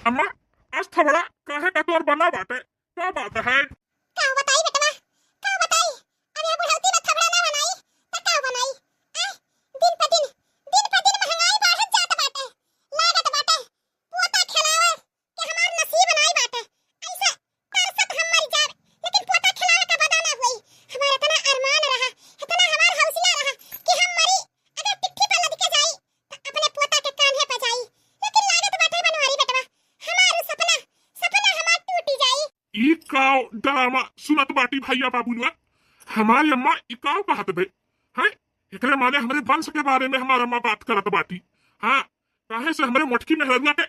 अम्मा आज थोड़ा काहे का तोर बना बाटे, क्या बात है? का बताई बेटवा, का बताई। अब ये बुढ़ौती में थबड़ा ना बनाई त का बनाई। आ दिन पर दिन महंगाई बढ़त जात बाटे। लागत बाटे पोता खिलावे के हमार नसीब नहीं बाटे। ऐसे तरसत हम मर जाब, लेकिन पोता खिलावे का बदा ना होई। हमार इतना अरमान रहा, इतना हमार हौसला रहा कि हम मरी अगर टिट्ठी पे लद के जाई त अपने पोता के कान्हे पे जाई। लेकिन लागत बाटे बनवारी बेटवा, हमार सपना हमार टूटी जाई। ई काव ड्रामा सुनत बाटी भैया बाबूलुआ। हमारी अम्मा ई काव कहत बे हैं? एकरे माने हमरे वंश के बारे में हमार अम्मा बात करत बाटी। हाँ, काहे से हमरे मोटकी में हरुआ के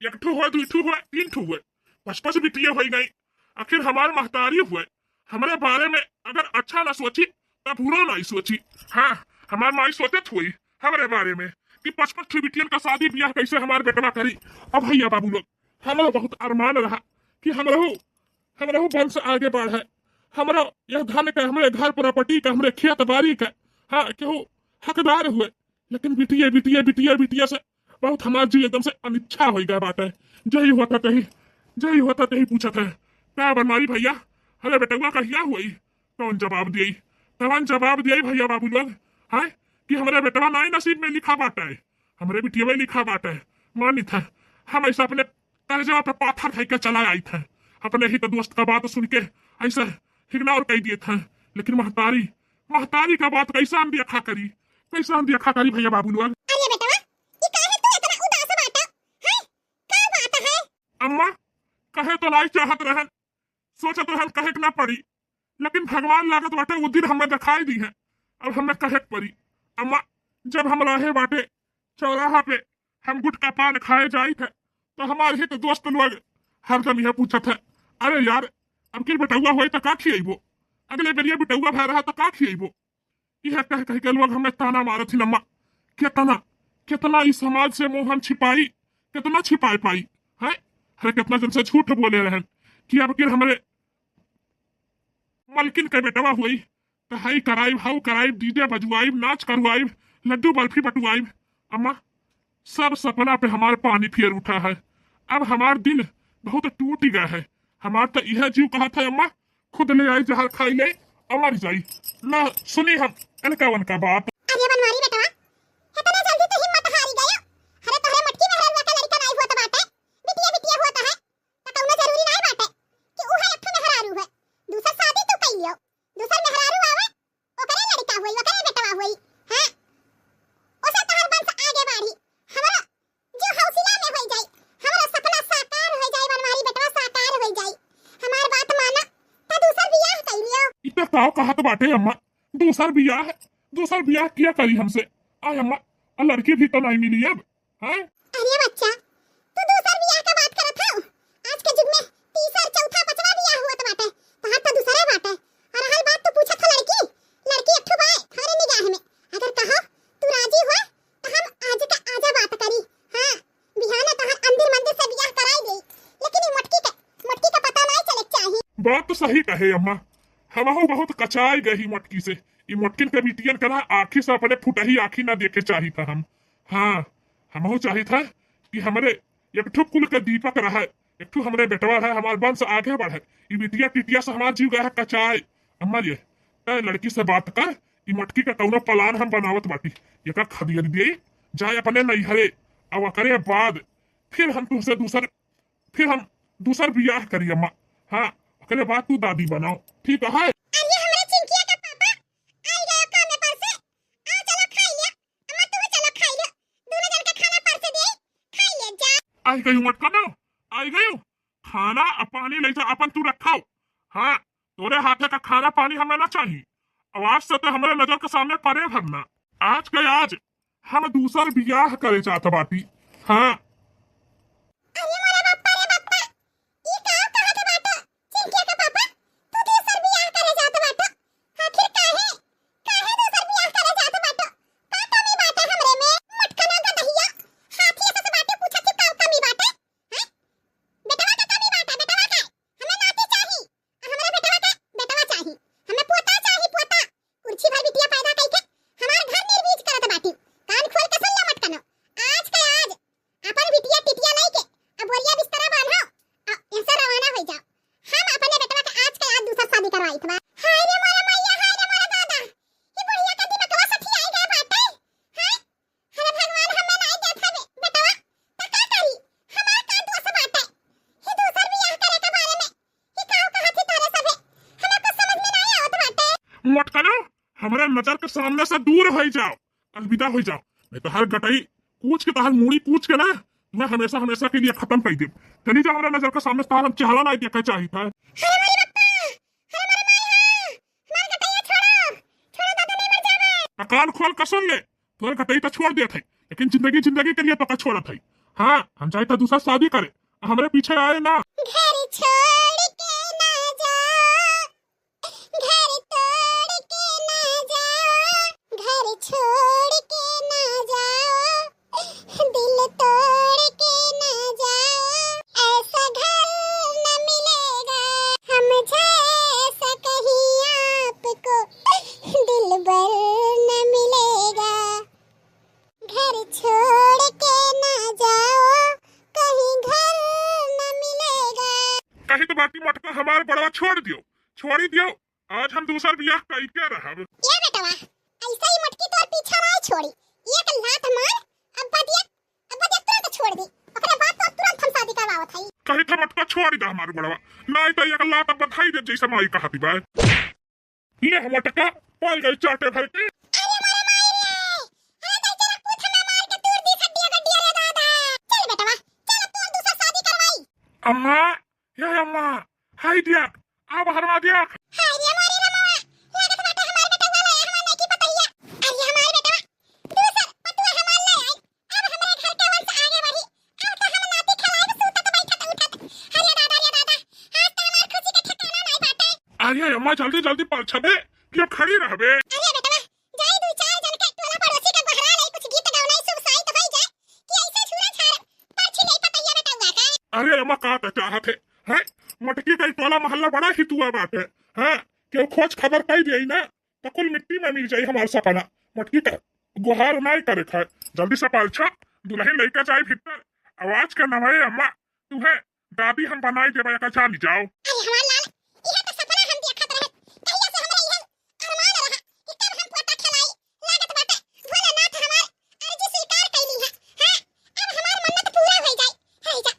एक ठो हुए, दू ठो हुए, तीन ठो हुए, 5-5 बिटिया हो गई। आखिर हमार महतारी हुए हमरे बारे में अगर अच्छा ना सोची तब बुरा नहीं सोची। हाँ, हमार माई सोचत हुई हमरे बारे में कि 5-5 ठो बिटियन का शादी ब्याह कैसे हमार बेटवा करी। अब भैया बाबू लोग हमारा बहुत अरमान रहा कि हमरो वंश आगे बढ़े। हमरो यह धन का, हमरे घर प्रॉपर्टी का, हमरे खेत बाड़ी का, हाँ, केहू हकदार हुए। लेकिन बिटिया से बहुत हमार जी एकदम से अनिच्छा हो गया बाटे। जही होता तही पूछत है क्या बनवारी भैया हरे बेटुआ कहिया हुई। कौन जवाब दियई भैया बाबू लोग है कि हमरे बेटवा नाई नसीब में लिखा बाटे, हमरे बिटिया में लिखा बाटे। मानी था हम ऐसा अपने कर्जा पे पाथर खाई के चला आई थे, अपने ही तो दोस्त का बात सुन के ऐसे इग्नोर कर दिए थे। लेकिन महतारी का बात कैसा अनदेखा करी भैया बाबू लोग। अरे बेटवा, ये काहे तू इतना उदास बाटा? हैं? का बात है? अम्मा कहे तो नहीं चाहत रहन, सोचत रहन कहे के ना पड़ी, लेकिन भगवान लागत बाटे वो दिन हमें दिखाई दी है, अब हमें कहे के पड़ी। अम्मा जब हम रहे बाटे चौराहा पे हम गुटका पान खाए जाई थे तो हमारे ही तो दोस्त लोग हरदम यह पूछत है अरे यार अब की बेटुआ हुई तो का खियबो, अगले बेरिया बेटुआ भय रहा तो का खियबो। यह कह के लोग हमें ताना मारत ही। अम्मा कितना इस समाज से मुंह हम छिपाई, कितना छिपाए पाई है। अरे कितना जन से झूठ बोले रहे कि अब कि हमारे मलकिन के बेटवा हुई तो हाई कराइब, हाउ कराइब, डीजे बजवाइब, नाच करवाइब, लड्डू बर्फी बटवाइब। अम्मा सब सपना पे हमारे पानी फिर उठा है। अब हमार दिल बहुत टूट गया है। हमार तो यह जीव कहा था अम्मा खुद ले आई जहर खाई ले अमर जाई ना सुनी हम इनका बात। अरे बनवारी बेटवा, इतना जल्दी तो हिम्मत हारी गयो। अरे तोहरे मटकी में हरवा का लड़का नहीं होत बाटे, बिटिया होता है त कउनो जरूरी नहीं बाटे कि उहे एक ठो मेहरारू है। दूसर शादी तो कई लियो, दूसर मेहरारू आवे ओकरे लड़का होई, ओकरे बेटवा होई। हां, ओसे तोहर वंश आगे बढ़ी, हमरा जो हौसला में होई जाई, हमरा सपना साकार हो जाई। बनवारी बेटवा साकार हो जाई, हमार बात माना त दूसर बियाह कई लियो। इतना ताव कहत बाटे अम्मा दूसर बियाह किया करी हमसे। आय अम्मा लड़की भी तो नहीं मिली अब है। अरे बच्चा, तू दूसर बियाह का बात करत हौ? आज के युग में तीसर चौथा पांचवा बियाह होत बाटे, तोहार तो दूसरे बाटे। और हर बात तू पूछत ह लड़की एक ठो बाए थारे निगाह में। अगर कहो तू राजी हो तो हम आज का आजा बात करी। हां, बिहाना तोहार अंदर मंदिर से बियाह कराई दे, लेकिन ई मोटकी का पता नहीं चले चाहिए। बात तो सही कहे अम्मा, हमहू बहुत कचाई गई मोटकी से। ये मोटकिन के बिटियन करा आखी से अपने फुटही आखी ना देखे चाही था हम। हाँ, हमहू चाही था कि हमरे एक ठो कुल के दीपक रहे, एक ठो हमरे बेटवा रहे, हमार वंश आगे बढ़े। ये बिटिया टिटिया से हमार जीव गया है कचाई। अम्मा ये तय लड़की से बात कर, ये मोटकी का कौनो प्लान हम बनावत बाटी। ये का खदियर दिए जाए अपने नैहरे, अब करे बाद फिर हम दूसर बियाह करी अम्मा। हाँ, ओकरे बाद तू दादी बनाओ, ठीक है? अरे हमरा चिंकिया का पापा आई गया काम पर से। आ चलो खाई ले, अम्मा तू चलो खाई ले, दोनों जन का खाना पर से दे, खाई ले जा। आई गई मटका ना, आई गई खाना और पानी ले जा अपन तू रखाओ। हाँ, तोरे हाथे का खाना पानी हमें ना चाहिए। आवाज से तो हमारे नजर के सामने परे भरना। आज के आज हम दूसर बियाह करे चाहत बाटी। हाँ, अरे मोरे बाप्पा रे बाप्पा, ई का कहत बाटा? चिंकिया का पापा तू दूसर बियाह करे जात बाटा? आखिर काहे दूसर बियाह करे जात बाटा? का कमी बाटा हमरे में? मटकना का दहिया हाथी से बाटे पूछत छी का कमी बाटे? हैं? बेटवा का कमी बाटा, बेटवा का हमें नाती चाही, हमरे बेटवा का बेटवा चाही, हमें पोता चाही, पोता। कुर्सी भर बिटिया पैदा कइके हमार घर निर्वीज करत बाटी। कान खोल के सुन ले मटकनो, आज के आज अपन हमारे नजर के सामने से दूर हो जाओ, अलविदा हो जाओ, नहीं तो हर गटई कूच के तहर मूड़ी कूच के ना तुम्हें हमेशा हमेशा के लिए खत्म कर दे। चली जाओ हमारे नजर के सामने से, हम चाहला नहीं देखा चाहिए था। कान खोल कर सुन ले, तोरे गटई तो छोड़ दिया थे, लेकिन जिंदगी जिंदगी के लिए पका छोड़ा था। हाँ हम चाहे तो दूसरा शादी करे, हमारे पीछे आए ना। घर छोड़ के ना जाओ, घर तोड़ के ना जाओ, घर छोड़ के ना जाओ, दिल तोड़ के ना जाओ, ऐसा घर न मिलेगा हम जैसा कहीं आपको दिलबर न मिलेगा। घर छोड़ के ना जाओ, कहीं घर न मिलेगा। कहीं तो बाटी मटका हमारे बड़वा छोड़ दियो, छोड़ ही दियो। आज हम दूसरा ब्याह कई के रहब। ये बेटवा ऐसा ही मटकी तोर पीछा नहीं छोड़ी, एक लात मार अब्बा दिया तुरंत छोड़ दी, ओकरे बाद तो तुरंत हम शादी करवावत हई। कहीं था मटका छोड़ दा हमारे बड़वा, नहीं तो एक लात बधाई दे जैसे माई कहती बा। ये हम मटका पल गई चाटे भर के। अरे मोरे माई रे, अरे दई तेरा पूछ में मार के तोड़ दी खड्डिया गड्डिया रे दादा। चल बेटवा चल तोर दूसरा शादी करवाई। अम्मा, ये अम्मा, हाय दिया, अब हरमा दिया। हाय रे मोरी रमवा, लागत बाटे हमार बेटा वाला है, हमार नहीं की पतैया। अरे हमार बेटवा दूसर पतुआ हमार ले आई, अब हमरे घर के वंश आगे बढ़ी, अब तो हम नाती खलाए सुतत बैठत उठत। अरे दादा आज तो हमार खुशी के ठिकाना नहीं बाटे। अरे अम्मा जल्दी जल्दी पलछबे, क्यों खड़ी रहबे? अरे बेटवा जाई दू चार जन के टोला पड़ोसी के बहरा ले कुछ गीत गाउनाई शुभ साई तो भई जाए कि ऐसे छुरा छाड़ परछी नहीं पतैया बेटा हुआ का। अरे अम्मा का तो चाहत है मटकी का टोला मोहल्ला बड़ा ही तुआ बाटे। हाँ क्यों खोज खबर कई दिया ना तो कुल मिट्टी में मिल जाई हमारे सपना। मटकी का गुहार नहीं करे खाए, जल्दी से पालछा दुल्हन लेकर जाए भीतर। आवाज का नवाए अम्मा तुम्हें दादी हम बनाई देवा का जानी जाओ। अरे हमार लाल इहा तो सपना हम देखत रहे, कहिया से हमरा इहा अरमान रहा कि कब हम पोता खलाई। लागत बाटे भोलेनाथ हमार अर्जी स्वीकार कइली है। हां अब हमार मन्नत पूरा हो जाए। हे जा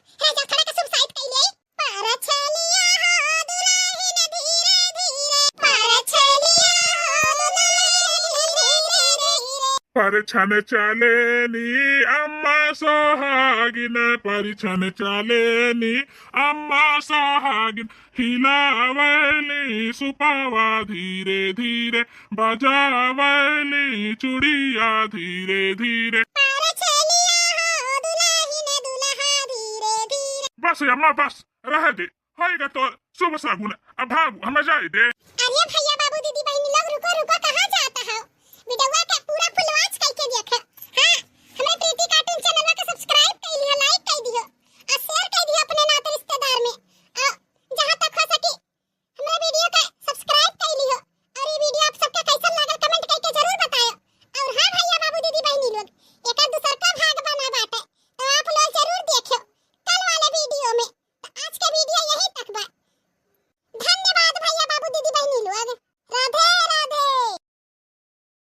थोड़ा के शुभ साइत कइले। पर चलिया हो दुल्हन धीरे धीरे, पर चलिया हो दुल्हन धीरे धीरे। परिछन चलेनी अम्मा सोहागिन, परिछन चलेनी अम्मा सोहागिन, हिलावली सुपावा धीरे धीरे, बजावली चुड़िया धीरे धीरे। पर चलिया हो दुल्हन दुल्हा धीरे धीरे। बस अम्मा बस रह दे, होएगा तो शुभ सगुन। अब भागू हमें जाए दे।